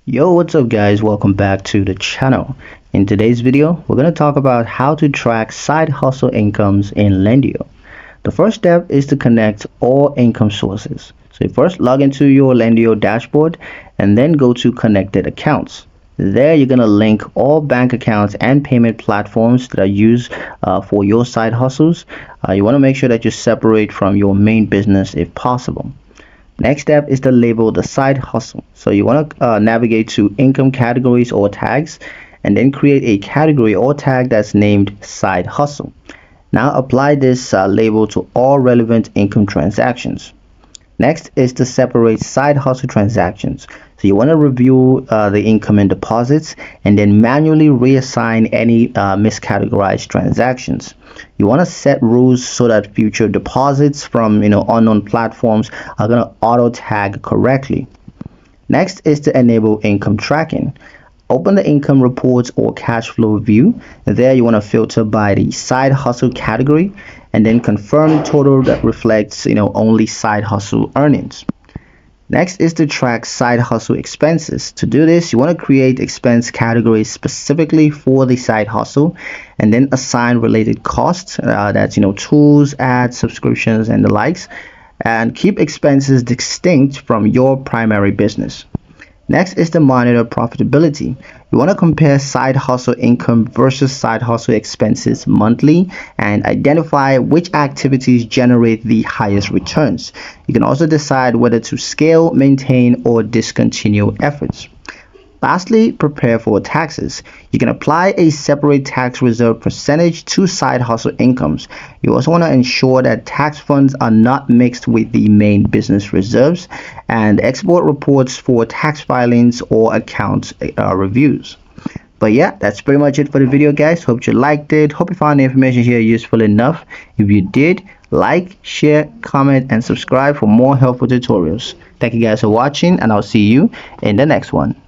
Yo, what's up guys? Welcome back to the channel. In today's video, we're going to talk about how to track side hustle incomes in Lendio. The first step is to connect all income sources. So you first log into your Lendio dashboard and then go to connected accounts. There you're going to link all bank accounts and payment platforms that are used for your side hustles. You want to make sure that you separate from your main business if possible. Next step is to label the side hustle. So you want to navigate to income categories or tags and then create a category or tag that's named side hustle. Now apply this label to all relevant income transactions. Next is to separate side hustle transactions. So you want to review the incoming deposits and then manually reassign any miscategorized transactions. You want to set rules so that future deposits from unknown platforms are going to auto tag correctly. Next is to enable income tracking. Open the income reports or cash flow view. There you want to filter by the side hustle category and then confirm total that reflects only side hustle earnings. Next is to track side hustle expenses. To do this, you want to create expense categories specifically for the side hustle and then assign related costs, that's tools, ads, subscriptions, and the likes, and keep expenses distinct from your primary business. Next is to monitor profitability. You want to compare side hustle income versus side hustle expenses monthly and identify which activities generate the highest returns. You can also decide whether to scale, maintain, or discontinue efforts. Lastly, prepare for taxes. You can apply a separate tax reserve percentage to side hustle incomes. You also want to ensure that tax funds are not mixed with the main business reserves, and export reports for tax filings or account reviews. But yeah, that's pretty much it for the video, guys. Hope you liked it. Hope you found the information here useful enough. If you did, like, share, comment, and subscribe for more helpful tutorials. Thank you guys for watching, and I'll see you in the next one.